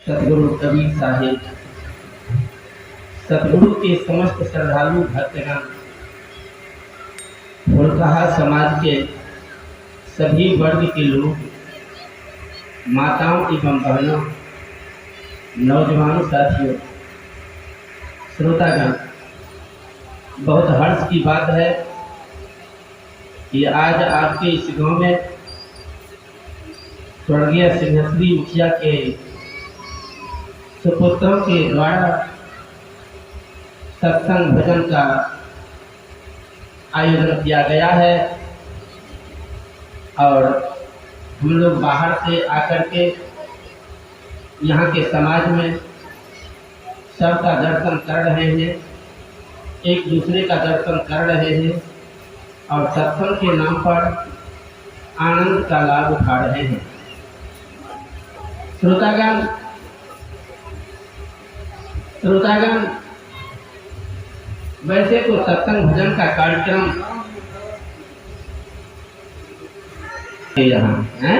सतगुरु कबीर साहिब, सतगुरु के समस्त श्रद्धालु भक्तगण, फुलकाहा समाज के सभी वर्ग के लोग, माताओं एवं बहनों, नौजवानों साथियों, श्रोतागण, बहुत हर्ष की बात है कि आज आपके इस गांव में स्वर्गीय सिंहश्री मुखिया के सुपुत्रों के द्वारा सत्संग भजन का आयोजन किया गया है और हम लोग बाहर से आकर के यहाँ के समाज में सबका दर्शन कर रहे हैं, एक दूसरे का दर्शन कर रहे हैं और सत्संग के नाम पर आनंद का लाभ उठा रहे हैं। श्रोतागण, वैसे तो सत्संग भजन का कार्यक्रम यहाँ है,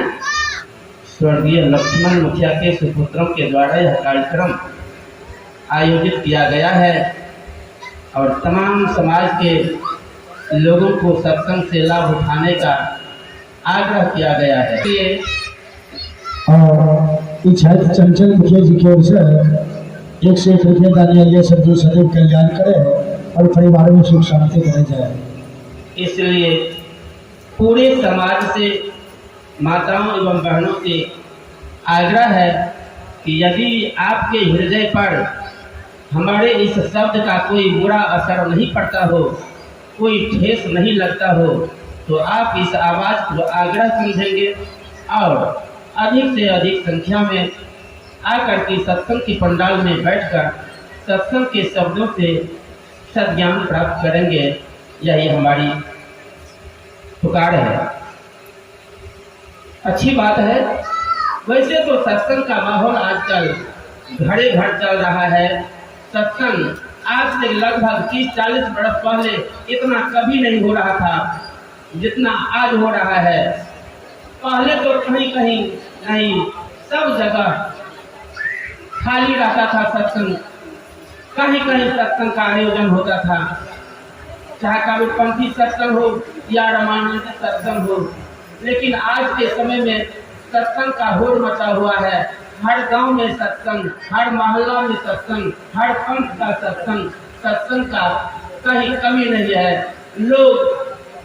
स्वर्गीय लक्ष्मण मुखिया के सुपुत्रों के द्वारा यह कार्यक्रम आयोजित किया गया है और तमाम समाज के लोगों को सत्संग से लाभ उठाने का आग्रह किया गया है। और चंचल मुखिया जी की ओर से 101 रुपये दानिया सदगुरु सदैव कल्याण करे और परिवार में सुख शांति करे जाए। इसलिए पूरे समाज से, माताओं एवं बहनों से आग्रह है कि यदि आपके हृदय पर हमारे इस शब्द का कोई बुरा असर नहीं पड़ता हो, कोई ठेस नहीं लगता हो, तो आप इस आवाज़ को आग्रह समझेंगे और अधिक से अधिक संख्या में आकर के सत्संग की पंडाल में बैठकर सत्संग के शब्दों से सद्ज्ञान प्राप्त करेंगे। यही हमारी पुकार है। अच्छी बात है। वैसे तो सत्संग का माहौल आजकल घरे घर चल रहा है। सत्संग आज से लगभग 30-40 वर्ष पहले इतना कभी नहीं हो रहा था जितना आज हो रहा है। पहले तो कहीं कहीं नहीं, सब जगह खाली रहता था सत्संग, कहीं कहीं सत्संग का आयोजन होता था, चाहे कबीरपंथी सत्संग हो या रामानंद सत्संग हो। लेकिन आज के समय में सत्संग का होड़ मचा हुआ है। हर गांव में सत्संग, हर मोहल्ला में सत्संग, हर पंथ का सत्संग, सत्संग का कहीं कमी नहीं है। लोग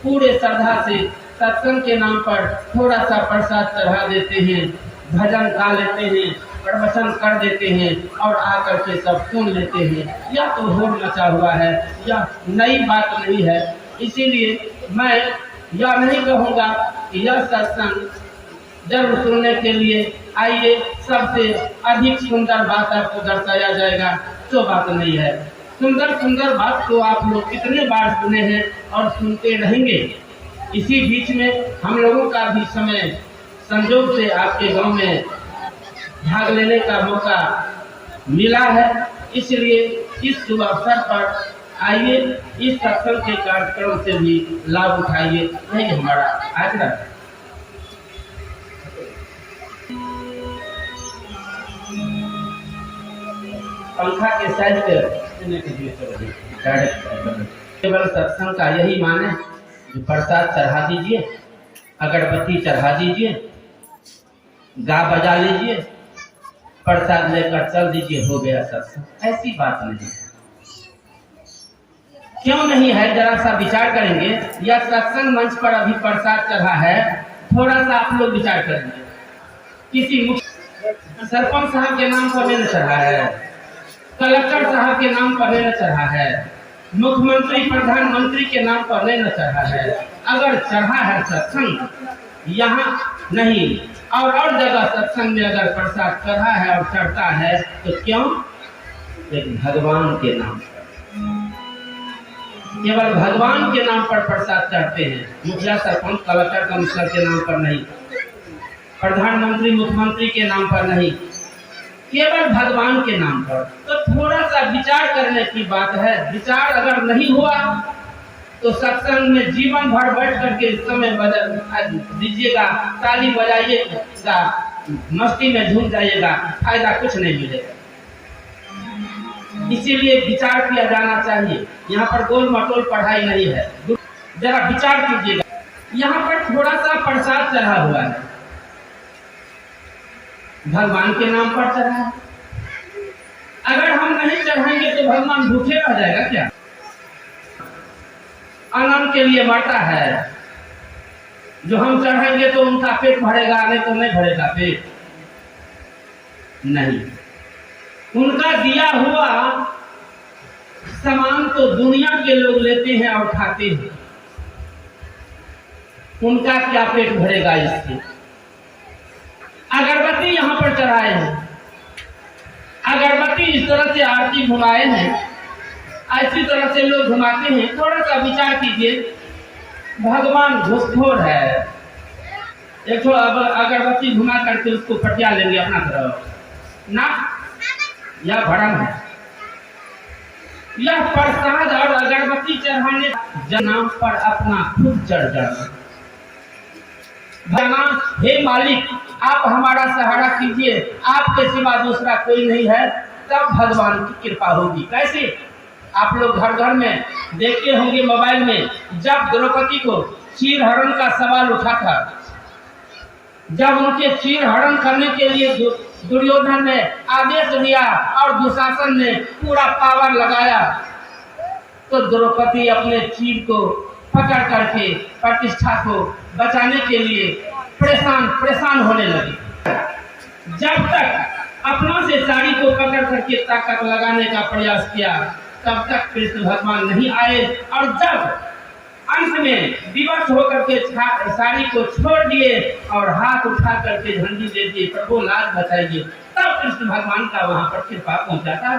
पूरे श्रद्धा से सत्संग के नाम पर थोड़ा सा प्रसाद चढ़ा देते हैं, भजन गा लेते हैं, प्रवचन कर देते हैं और आकर के सब सुन लेते हैं। यह तो होड़ मचा हुआ है, यह नई बात नहीं है। इसीलिए मैं यह नहीं कहूँगा कि यह सत्संग जरूर सुनने के लिए आइए, सबसे अधिक सुंदर बात आपको दर्शाया जाएगा, तो बात नहीं है। सुंदर सुंदर बात तो आप लोग कितने बार सुने हैं और सुनते रहेंगे। इसी बीच में हम लोगों का भी समय संजोग से आपके गांव में भाग लेने का मौका मिला है। इसलिए इस शुभ अवसर पर आइए, इस सत्संग के कार्यक्रम से भी लाभ उठाइए, यही हमारा आग्रह है। पंखा के साइड केवल सत्संग का यही माने, प्रसाद चढ़ा दीजिए, अगरबत्ती चढ़ा दीजिए, गा बजा लीजिए, प्रसाद लेकर चल दीजिए, हो गया सत्संग। ऐसी बात नहीं। क्यों नहीं है, जरा सा विचार करेंगे। यह सत्संग मंच पर अभी प्रसाद चढ़ा है, थोड़ा सा आप लोग विचार करेंगे। किसी सरपंच साहब के नाम पर नहीं चढ़ा है, कलेक्टर साहब के नाम पर नहीं चढ़ा है, मुख्यमंत्री प्रधानमंत्री के नाम पर नहीं चढ़ा है। अगर चढ़ा है सत्संग यहाँ नहीं और जगह सत्संग में अगर प्रसाद चढ़ा है और चढ़ता है तो क्यों? लेकिन भगवान के नाम पर, केवल भगवान के नाम पर प्रसाद चढ़ते हैं। मुखिया सरपंच कलेक्टर कमिश्नर के नाम पर नहीं, प्रधानमंत्री मुख्यमंत्री के नाम पर नहीं, केवल भगवान के नाम पर। तो थोड़ा सा विचार करने की बात है। विचार अगर नहीं हुआ तो सत्संग में जीवन भर बैठ करके समय बदल दीजिएगा, ताली बजाइएगा, मस्ती में झूम जाइएगा, फायदा कुछ नहीं मिलेगा। इसीलिए विचार किया जाना चाहिए। यहाँ पर गोल मटोल पढ़ाई नहीं है, जरा विचार कीजिएगा। यहाँ पर थोड़ा सा प्रसाद चढ़ा हुआ है, भगवान के नाम पर चढ़ा है। अगर हम नहीं चढ़ाएंगे तो भगवान भूखे रह जाएगा क्या? अन्न के लिए मरता है, जो हम चढ़ाएंगे तो उनका पेट भरेगा, नहीं तो नहीं भरेगा पेट नहीं। उनका दिया हुआ सामान तो दुनिया के लोग लेते हैं और खाते हैं, उनका क्या पेट भरेगा इससे? अगरबत्ती यहाँ पर चढ़ाए हैं, अगरबत्ती इस तरह से आरती घुमाए हैं, ऐसी तरह से लोग घुमाते हैं। थोड़ा सा विचार कीजिए, भगवान घूसखोर है। एक तो अगरबत्ती घुमा करके उसको फटिया लेंगे अपना तरफ ना, यह भरम है। यह प्रसाद और अगरबत्ती चढ़ाने जनाब पर अपना खुद चढ़ जाना। भगवान, हे मालिक, आप हमारा सहारा कीजिए, आपके सिवा दूसरा कोई नहीं है, तब भगवान की कृपा होगी। कैसे? आप लोग घर घर में देखते होंगे मोबाइल में, जब द्रौपदी को चीर हरण का सवाल उठा था, जब उनके चीर हरण करने के लिए दुर्योधन ने आदेश दिया और दुशासन ने पूरा पावर लगाया, तो द्रौपदी अपने चीर को पकड़ करके प्रतिष्ठा को बचाने के लिए परेशान होने लगी। जब तक अपनों से साड़ी को पकड़ करके ताकत लगाने का प्रयास किया, तब तक कृष्ण भगवान नहीं आए, और जब अंत में विवश होकर के साड़ी को छोड़ दिए और हाथ उठा करके झंडी दे दिए, प्रभु लाज बचाइए, तब कृष्ण भगवान का वहां पर कृपा पहुंचा था।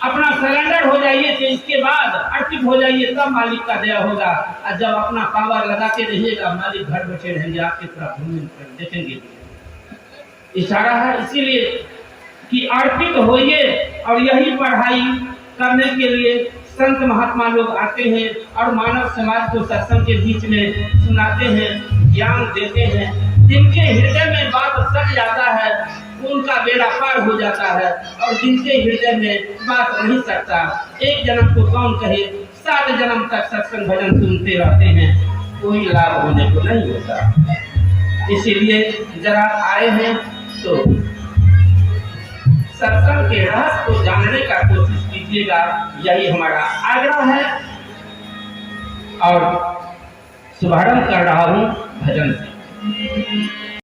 अपना सरेंडर हो जाइए, तो इसके बाद अर्पित हो जाइए, तब मालिक का दया होगा। और जब अपना पावर लगाते रहिएगा, मालिक घर बैठे रहेंगे, आपकी तरफ देखेंगे। इशारा है इसीलिए कि अर्पित होइए, और यही पढ़ाई करने के लिए संत महात्मा लोग आते हैं और मानव समाज को सत्संग के बीच में सुनाते हैं, ज्ञान देते हैं। जिनके हृदय में बात सच जाता है, उनका बेड़ा पार हो जाता है, और जिनके हृदय में बात नहीं सकता, एक जन्म को कौन कहे, 7 जन्म तक सत्संग भजन सुनते रहते हैं, कोई लाभ होने को नहीं होता। इसीलिए जरा आए हैं तो सत्संग के रहस्य को जानने का कोशिश कीजिएगा, यही हमारा आग्रह है। और शुभारंभ कर रहा हूं भजन से।